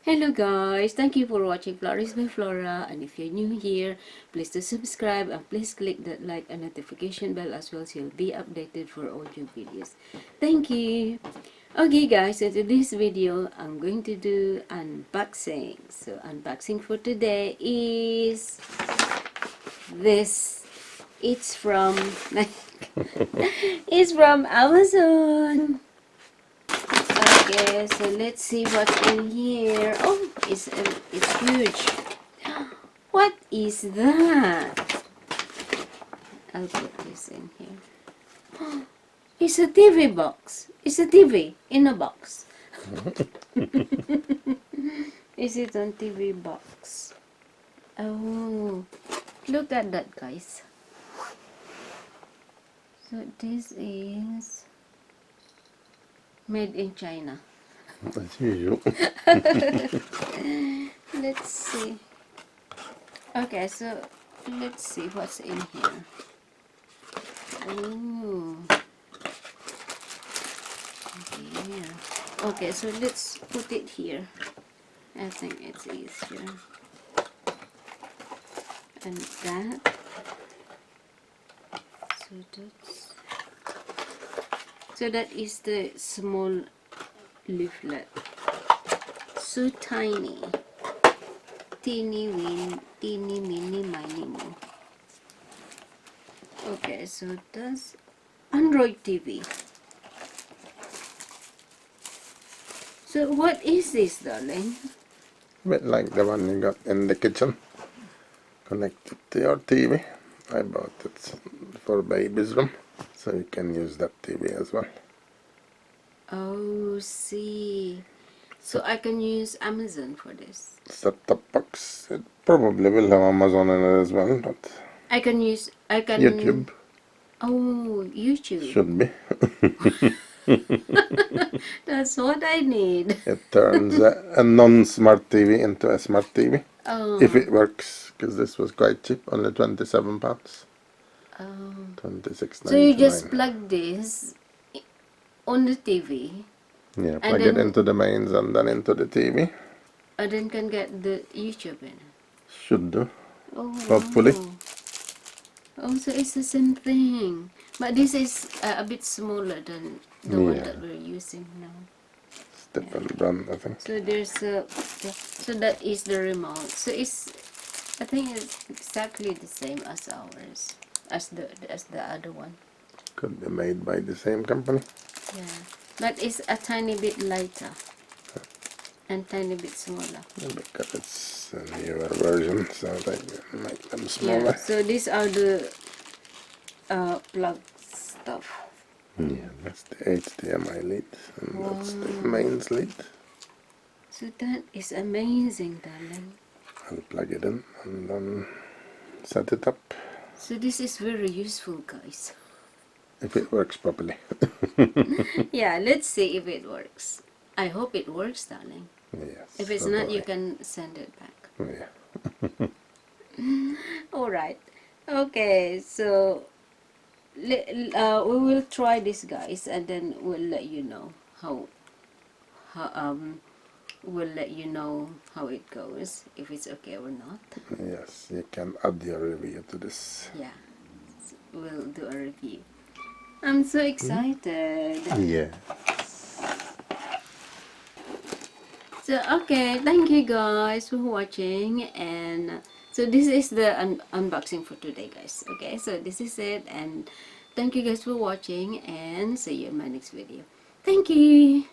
Hello guys, thank you for watching Flourish by Flora, and if you're new here, please do subscribe and please click that like and notification bell as well so you'll be updated for all new videos. Thank you. Okay guys, so in this video I'm going to do unboxing. So unboxing for today is this. It's from it's from Amazon. Okay, so let's see what's in here. Oh, it's huge. What is that? I'll put this in here. It's a TV box. It's a TV in a box. Is it on TV box? Oh, look at that, guys. So this is made in China. As usual. Let's see. Okay, so let's see what's in here. Ooh. Yeah. Okay, so let's put it here. I think it's easier. And that. So that is the small leaflet. So tiny. Teeny mini miny mo. Okay, so that's Android TV. So what is this, darling? Bit like the one you got in the kitchen. Connected to your TV. I bought it for baby's room, so you can use that TV as well. Oh, see. So I can use Amazon for this. Set-top box. It probably will have Amazon in it as well, but I can YouTube. Oh, YouTube. Should be. That's what I need. It turns a non-smart TV into a smart TV. Oh. If it works, because this was quite cheap, only £27. Oh. 26.99. So you just plug this on the TV. Yeah, plug it into the mains and then into the TV. And then can get the YouTube in it. Should do. Oh, Hopefully. wow. Oh, so it's the same thing. But this is a bit smaller than the one that we're using now. It's different brand, I think. So there's so that is the remote. So I think it's exactly the same as ours, as the other one. Could be made by the same company. Yeah, but it's a tiny bit lighter and tiny bit smaller. Yeah, because it's a newer version, so they make them smaller. Yeah. So these are the plug stuff. Yeah, that's the HDMI lead, and that's the mains lead. So that is amazing, darling. I'll plug it in and then set it up. So this is very useful, guys. If it works properly. Yeah, let's see if it works. I hope it works, darling. Yes. If it's not, you can send it back. Yeah. Alright. Okay, so we will try this, guys, and then we'll let you know we'll let you know how it goes, if it's okay or not. Yes, you can add your review to this. Yeah, we'll do a review. I'm so excited. Yeah. So okay, thank you guys for watching, and so this is the unboxing for today, guys. Okay, so this is it, and thank you guys for watching, and see you in my next video. Thank you.